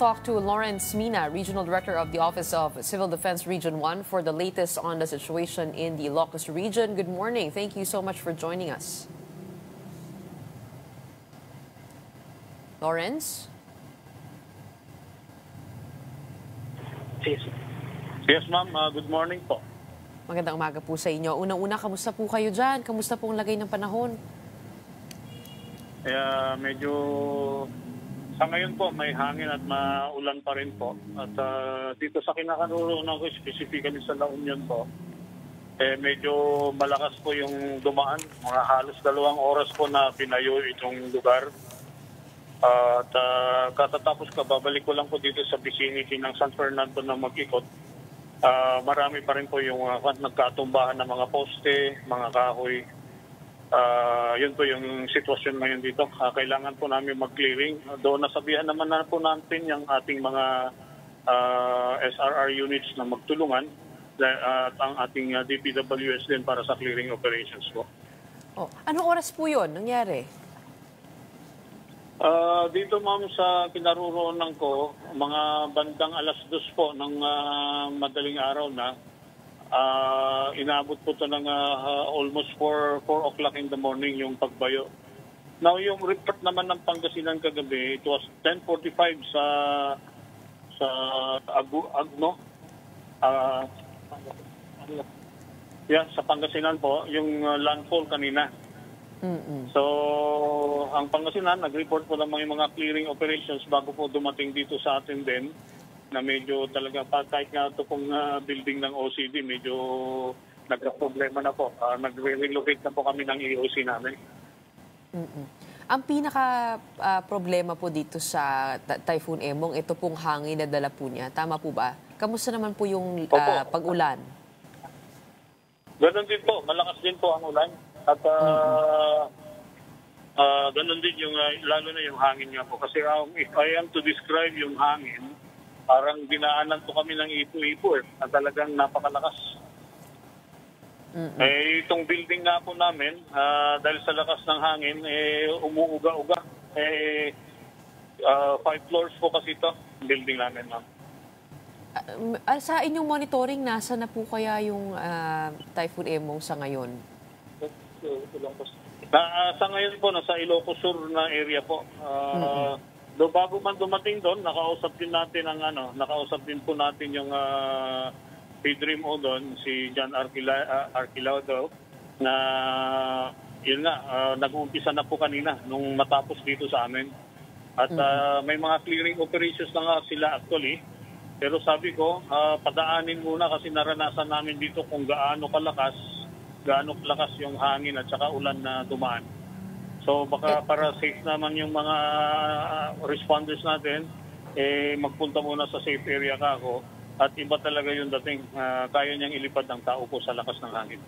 talk to Lawrence Mina, Regional Director of the Office of Civil Defense Region 1 for the latest on the situation in the Ilocos region. Good morning. Thank you so much for joining us. Lawrence? Yes, ma'am. Good morning po. Magandang umaga po sa inyo. Unang-una, kamusta po kayo dyan? Kamusta po ang lagay ng panahon? Medyo sa ngayon po may hangin at maulan pa rin po. At dito sa kinakaroroonan ko, specifically sa La Union po, medyo malakas po yung dumaan. Mga halos 2 oras po na pinayo itong lugar. At katatapos babalik ko lang po dito sa vicinity ng San Fernando na mag-ikot. Marami pa rin po yung nagkatumbahan ng mga poste, mga kahoy. Yun po yung sitwasyon ngayon dito. Kailangan po namin mag-clearing. Doon nasabihan naman na po natin yung ating mga SRR units na magtulungan at ang ating DPWS din para sa clearing operations po. Anong oras po yun nangyari? Dito ma'am sa kinaroroonan ko, mga bandang 2:00 po ng madaling araw na, inabot po ito ng almost 4 o'clock in the morning yung pagbayo. Now yung report naman ng Pangasinan kagabi, it was 10:45 sa Agno. Sa Pangasinan po, yung landfall kanina. So, ang Pangasinan, nag-report po naman yung mga clearing operations bago po dumating dito sa atin din na medyo talaga, kahit nga ito pong building ng OCD, medyo nagka-problema na po. Nag-relocate na po kami ng EOC namin. Ang pinaka-problema po dito sa Typhoon Emong, ito pong hangin na dala po niya. Tama po ba? Kamusta naman po yung pag-ulan? Ganon din po. Malakas din po ang ulan. At ganun din yung, lalo na yung hangin nga po. Kasi if I am to describe yung hangin, parang dinaanan po kami ng ipo-ipo at talagang napakalakas. Itong building nga po namin, dahil sa lakas ng hangin, umuuga-uga. 5 floors po kasi ito, building namin, ma'am. Sa inyong monitoring, nasa na po kaya yung Typhoon Emong sa ngayon? Sa ngayon po, nasa Ilocos Sur na area po. Bago man dumating doon, nakausap din po natin yung PDRIMO doon, si John Arquilado, na yun nga, nag-uumpisa na po kanina nung matapos dito sa amin. At may mga clearing operations na nga sila actually. Pero sabi ko, padaanin muna kasi naranasan namin dito kung gaano kalakas yung hangin at saka ulan na dumaan. So baka para safe naman yung mga responders natin, magpunta muna sa safe area ako at iba talaga yung dating kaya niyang ilipad ng tao po sa lakas ng hangin.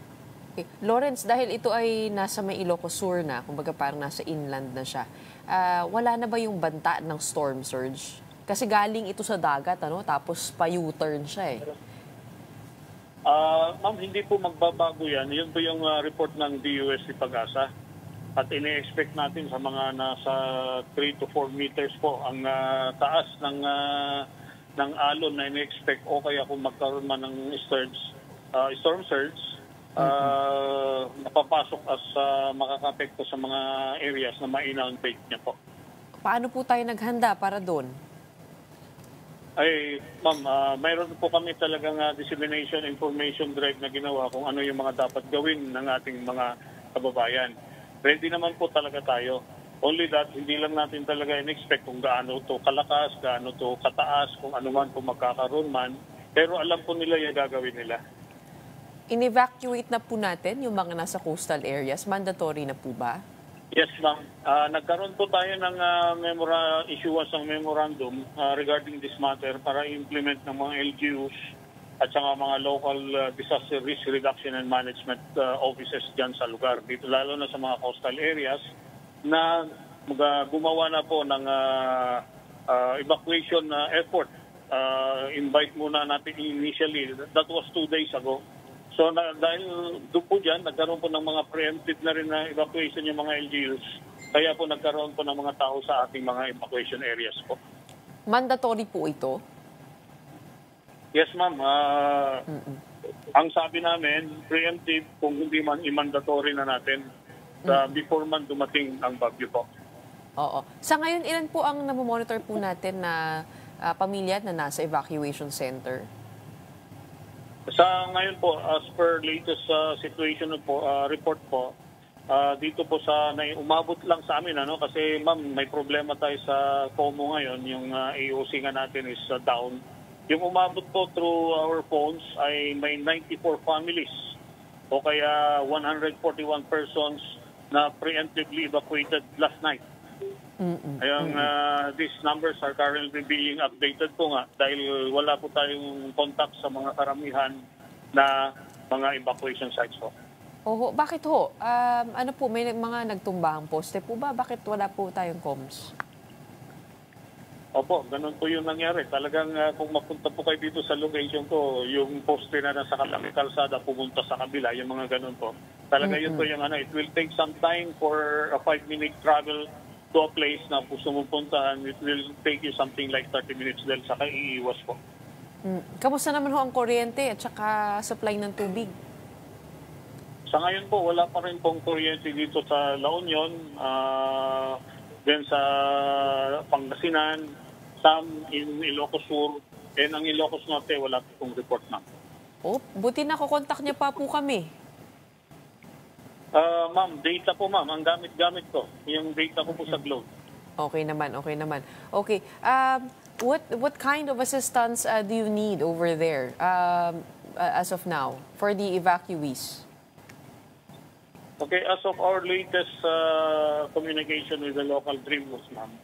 Okay. Lawrence, dahil ito ay nasa may Ilocos Sur na, kumbaga parang nasa inland na siya, wala na ba yung banta ng storm surge? Kasi galing ito sa dagat, tapos pa-U-turn siya Ma'am, hindi po magbabago yan. Yun po yung report ng DUSC Pag-asa. At ini-expect natin sa mga nasa 3 to 4 meters po ang taas ng alon na ini-expect o kaya kung magkaroon man ng storm surge, napapasok as makakapekto sa mga areas na ma-inundate niya po. Paano po tayo naghanda para doon? Ma'am, mayroon po kami talagang dissemination information drive na ginawa kung ano yung mga dapat gawin ng ating mga kababayan. Ready naman po talaga tayo. Only that, hindi lang natin talaga in-expect kung gaano to kalakas, gaano to kataas, kung ano man, kung magkakaroon man. Pero alam po nila yung gagawin nila. In-evacuate na po natin yung mga nasa coastal areas. Mandatory na po ba? Yes, ma'am. Nagkaroon po tayo ng issuance ng memorandum regarding this matter para implement ng mga LGUs at saka mga local disaster risk reduction and management offices dyan sa lugar. Dito lalo na sa mga coastal areas na gumawa na po ng evacuation effort. Invite muna natin initially. That was 2 days ago. So dahil doon po dyan, nagkaroon po ng mga preemptive na rin na evacuation yung mga LGUs. Kaya po nagkaroon po ng mga tao sa ating mga evacuation areas po. Mandatory po ito? Yes, ma'am. Ang sabi namin, preemptive kung hindi man i-mandatory na natin before man dumating ang bagyo po. Oo. Sa ngayon, ilan po ang namomonitor po natin na pamilya na nasa evacuation center? Sa ngayon po, as per latest situation po, report po, dito po umabot lang sa amin, kasi ma'am, may problema tayo sa COMO ngayon, yung AOC nga natin is down. Yung umabot po through our phones ay may 94 families o kaya 141 persons na preemptively evacuated last night. These numbers are currently being updated po nga dahil wala po tayong contact sa mga karamihan na mga evacuation sites po. Oho, bakit ho? Ano po, may mga nagtumbahang poste po ba? Bakit wala po tayong comms? Opo, ganun po yung nangyari. Talagang kung mapunta po kayo dito sa location ko, yung poste na nasa kataming kalsada pumunta sa kabila, yung mga ganun po. Talaga yun po yung it will take some time for a 5-minute travel to a place na gusto mo puntahan. It will take you something like 30 minutes dahil saka iiwas po. Kamusta naman ho ang kuryente at saka supply ng tubig? Sa ngayon po, wala pa rin pong kuryente dito sa La Union, then sa Pangasinan, some in Ilocos Sur, and ang Ilocos Norte, wala pong report na. Oh, buti na kukontak niya pa po kami. Ma'am, data po ma'am, ang gamit-gamit ko, yung data ko po sa Globe. Okay naman, okay naman. Okay, what kind of assistance do you need over there as of now for the evacuees? Okay, as of our latest communication with the local DREAMWOS, ma'am,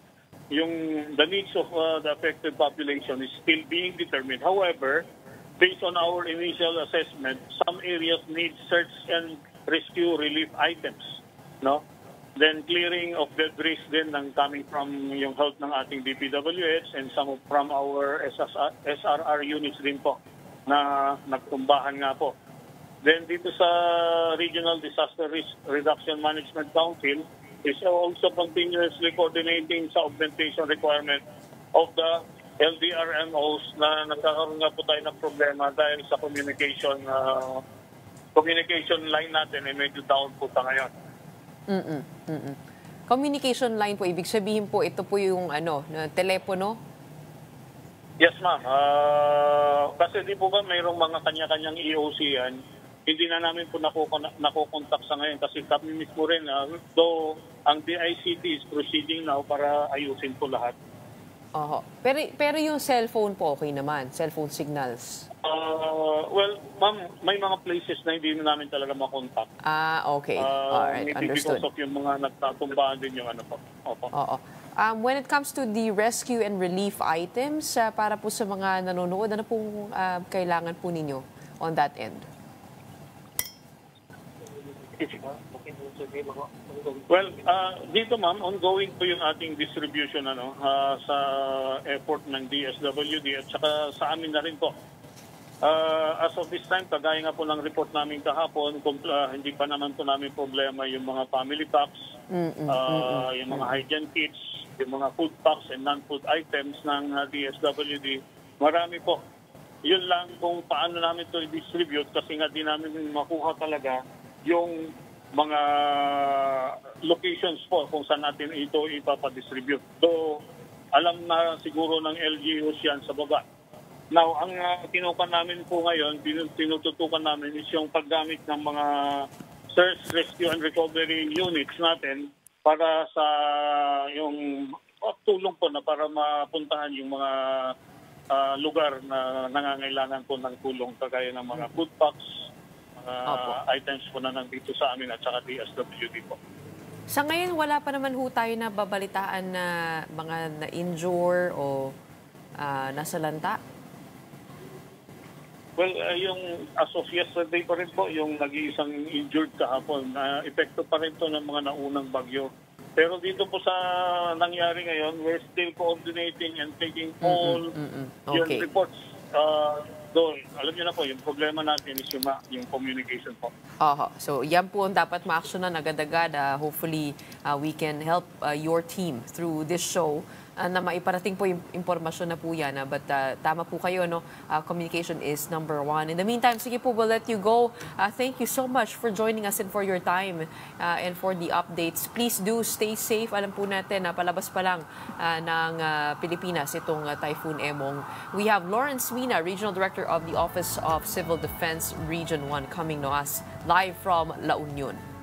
the needs of the affected population is still being determined. However, based on our initial assessment, some areas need search and rescue relief items, no? Then clearing of debris din coming from yung help ng ating DPWH and some from our SRR units din po na nagtumbahan nga po. Then dito sa Regional Disaster Risk Reduction Management Council is also continuously coordinating sa augmentation requirement of the LDRMOs na nagkakaroon nga po tayo ng problema dahil sa communication line natin ay medyo down po ta ngayon. Communication line po, ibig sabihin po, ito po yung na telepono? Yes, ma'am. Kasi di po ba mayroong mga kanya-kanyang EOC yan, hindi na namin po nakukontak sa ngayon kasi kami mismo rin, though ang DICT is proceeding now para ayusin po lahat. Pero yung cellphone po, okay naman? Cellphone signals? Well, ma'am, may mga places na hindi na namin talaga makontak. Okay. Alright, maybe understood. because of yung mga nagtatumbahan din yung po. Opo. When it comes to the rescue and relief items, para po sa mga nanonood, ano pong kailangan po ninyo on that end? Well, dito ma'am, ongoing po yung ating distribution sa effort ng DSWD at saka sa amin na rin po. As of this time, kagaya nga po ng report namin kahapon, hindi pa naman po namin problema yung mga family packs, yung mga hygiene kits, yung mga food packs and non-food items ng DSWD. Marami po. Yun lang kung paano namin ito i-distribute kasi nga di namin makuha talaga yung mga locations po kung saan natin ito ipapadistribute. So, alam na siguro ng LGUs yan sa baba. Now, ang tinukan namin po ngayon, tinututukan namin is yung paggamit ng mga search, rescue, and recovery units natin para sa yung tulong po na para mapuntahan yung mga lugar na nangangailangan po ng tulong kagaya ng mga food packs, items po na nandito sa amin at saka DSWD po. Sa ngayon, wala pa naman ho tayo na babalitaan na mga na-injure o nasa lanta? Well, yung as of yesterday pa rin po, yung nag-iisang injured kahapon, epekto pa rin to ng mga naunang bagyo. Pero dito po sa nangyari ngayon, we're still coordinating and taking all yung reports. So, alam niyo na po, yung problema natin is yung communication po. So, yan po ang dapat ma-actionan agad-agad. Hopefully, we can help your team through this show na maiparating po yung impormasyon na po yan. But tama po kayo, no? Communication is number one. In the meantime, sige po, we'll let you go. Thank you so much for joining us and for your time and for the updates. Please do stay safe. Alam po natin na palabas pa lang ng Pilipinas itong Typhoon Emong. We have Lawrence Mina, Regional Director of the Office of Civil Defense Region 1, coming to us live from La Union.